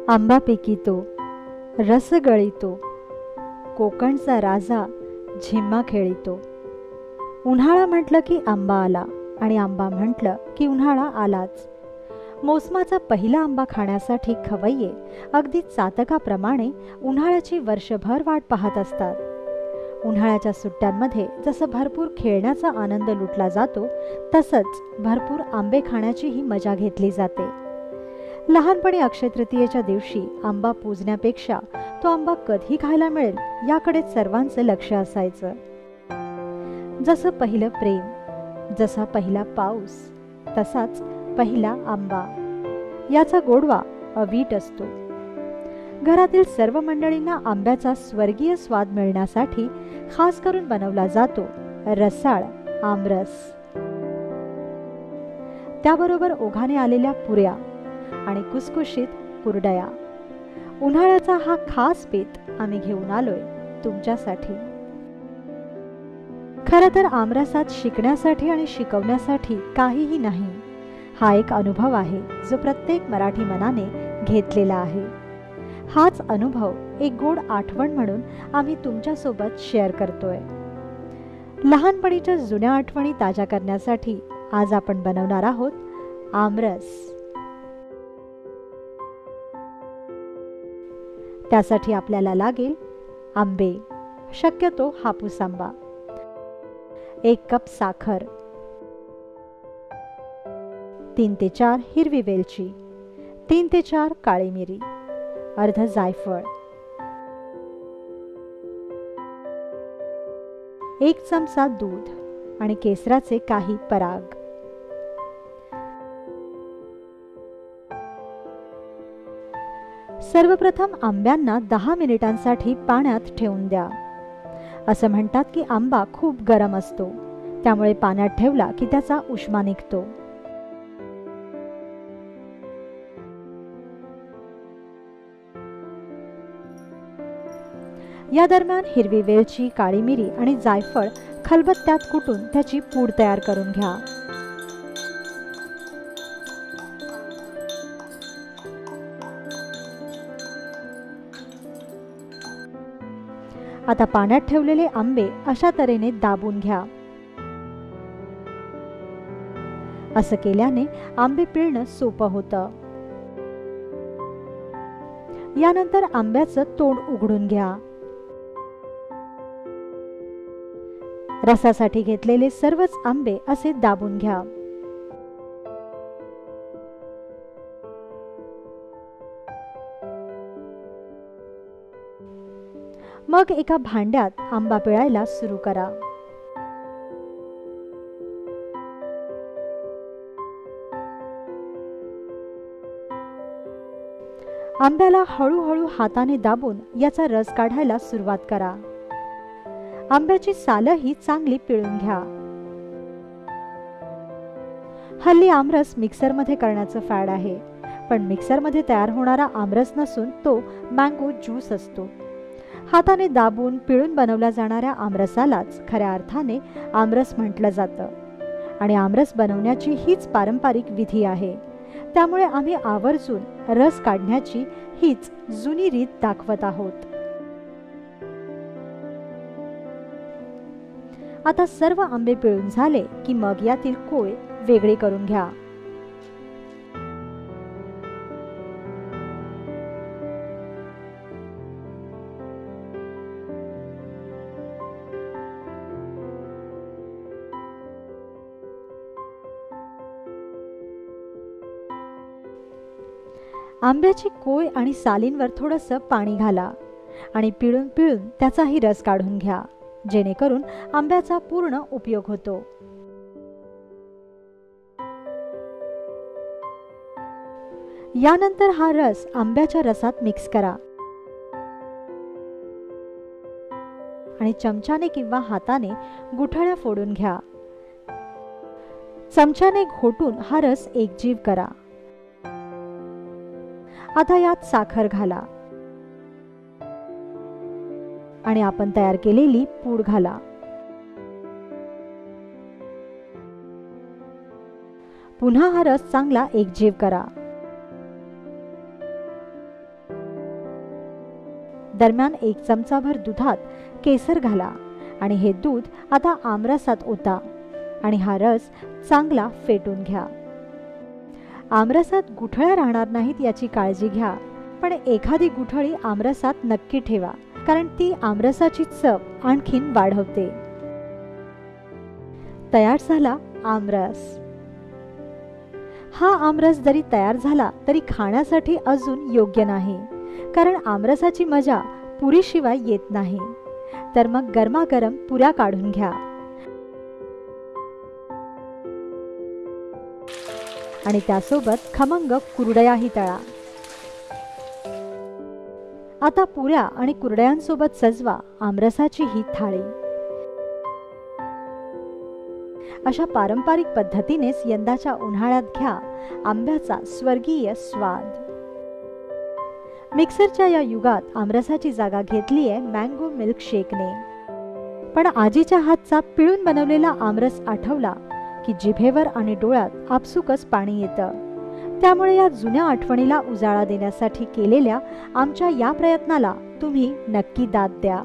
आंबा पिकितो, रस गळितो, कोकणचा राजा झिम्मा खेळितो. उन्हाळा म्हटलं की आंबा आला आणि आंबा म्हटलं की उन्हाळा आलाच. मोसमाचा पहिला आंबा खाण्यासाठी खवय्ये अगदी चातकाप्रमाणे उन्हाळ्याची वर्षभर वाट पाहत असतात. उन्हाळ्याच्या सुट्ट्यांमध्ये जसं भरपूर खेळण्याचा आनंद लुटला जातो, तसंच भरपूर आंबे खाण्याचीही मजा घेतली जाते. लहानपणी अक्षय तृतीयेच्या दिवशी आंबा पूजण्यापेक्षा तो आंबा कधी खायला मिळेल याकडे सर्वांचं लक्ष असायचं. जसं पहिलं प्रेम, जसा पहिला पाऊस, तसाच पहिला आंबा. याचा गोडवा अवीट असतो. घरातील सर्व मंडळींना आंब्याचा स्वर्गीय स्वाद मिळण्यासाठी खास करून बनवला जातो रसाळ आमरस. त्याबरोबर ओघाने आलेल्या पुऱ्या आणि कुसकुशीत कुरडया. उन्हाळ्याचा हा खास बेत आम्ही घेऊन आलोय तुमच्यासाठी. खरं तर आमरसात शिकण्यासाठी आणि शिकवण्यासाठी काहीही नाही. हा एक अनुभव आहे जो प्रत्येक मराठी मनाने घेतलेला आहे. हाच अनुभव एक गोड आठवण म्हणून आम्ही तुमच्यासोबत शेअर करतोय. लहानपणीच्या जुन्या आठवणी ताज्या करण्यासाठी आज आपण बनवणार आहोत आमरस. त्यासाठी आपल्याला लागेल आंबे, शक्यतो हापूस आंबा, 1 कप साखर, 3 ते 4 हिरवी वेलची, 3 ते 4 काळी मिरी, अर्ध जायफळ, 1 चमचा दूध आणि केसराचे काही पराग. सर्वप्रथम आंब्यांना 10 मिनिटांसाठी पाण्यात ठेवून द्या. असं म्हणतात की आंबा खूप गरम असतो, त्यामुळे पाण्यात ठेवला की त्याचा उष्मा निघतो. या दरम्यान हिरवी वेलची, काळी मिरी आणि जायफळ खलबत्त्यात कुटून त्याची पूड तयार करून घ्या. आता पाण्यात ठेवलेले आंबे अशा तऱ्हेने दाबून घ्या. असं केल्याने आंबे पिळणं सोपं होतं. यानंतर आंब्याचं तोंड उघडून घ्या. रसासाठी घेतलेले सर्वच आंबे असे दाबून घ्या. मग एका भांड्यात आंबा पिळायला सुरू करा. आंब्याला हळूहळू हाताने दाबून याचा रस काढायला सुरुवात करा. आंब्याची सालही चांगली पिळून घ्या. हल्ली आमरस मिक्सरमध्ये करण्याचं फॅड आहे, पण मिक्सरमध्ये तयार होणारा आमरस नसून तो मँगो ज्यूस असतो. हाताने दाबून पिळून बनवल्या जाणाऱ्या आमरसालाच खऱ्या अर्थाने आमरस म्हटलं जातं आणि आमरस बनवण्याची हीच पारंपरिक विधी आहे. त्यामुळे आम्ही आवर्जून रस काढण्याची हीच जुनी रीत दाखवत आहोत. आता सर्व आंबे पिळून झाले की मग यातील कोय वेगळे करून घ्या. आंब्याची कोय आणि सालींवर थोडंसं पाणी घाला आणि पिळून पिळून त्याचाही रस काढून घ्या, जेणेकरून आंब्याचा पूर्ण उपयोग होतो. यानंतर हा रस आंब्याच्या रसात मिक्स करा आणि चमच्याने किंवा हाताने गुठळ्या फोडून घ्या. चमच्याने घोटून हा रस एकजीव करा. आता यात साखर घाला आणि आपण तयार केलेली पूड घाला. पुन्हा हा रस चांगला एकजीव करा. दरम्यान 1 चमचाभर दुधात केसर घाला आणि हे दूध आता आमरसात ओता आणि हा रस चांगला फेटून घ्या. आमरसात गुठळ्या राहणार नाहीत याची काळजी घ्या, पण एखादी गुठळी आमरसात नक्की ठेवा, कारण ती आमरसाची चव आणखीन वाढवते. तयार झाला आमरस. हा आमरस जरी तयार झाला तरी खाण्यासाठी अजून योग्य नाही, कारण आमरसाची मजा पुरीशिवाय येत नाही. तर मग गरमागरम पुऱ्या काढून घ्या आणि त्यासोबत खमंग कुरडयाही तळा. आता पुऱ्या आणि कुरडयांसोबत सजवा आमरसाची ही थाळी. अशा पारंपरिक पद्धतीनेच यंदाच्या उन्हाळ्यात घ्या आंब्याचा स्वर्गीय स्वाद. मिक्सरच्या या युगात आमरसाची जागा घेतली आहे मँगो मिल्क शेकने. पण आजीच्या हातचा पिळून बनवलेला आमरस आठवला की जिभेवर आणि डोळ्यात आपसुकच पाणी येतं. त्यामुळे या जुन्या आठवणीला उजाळा देण्यासाठी केलेल्या आमच्या या प्रयत्नाला तुम्ही नक्की दाद द्या.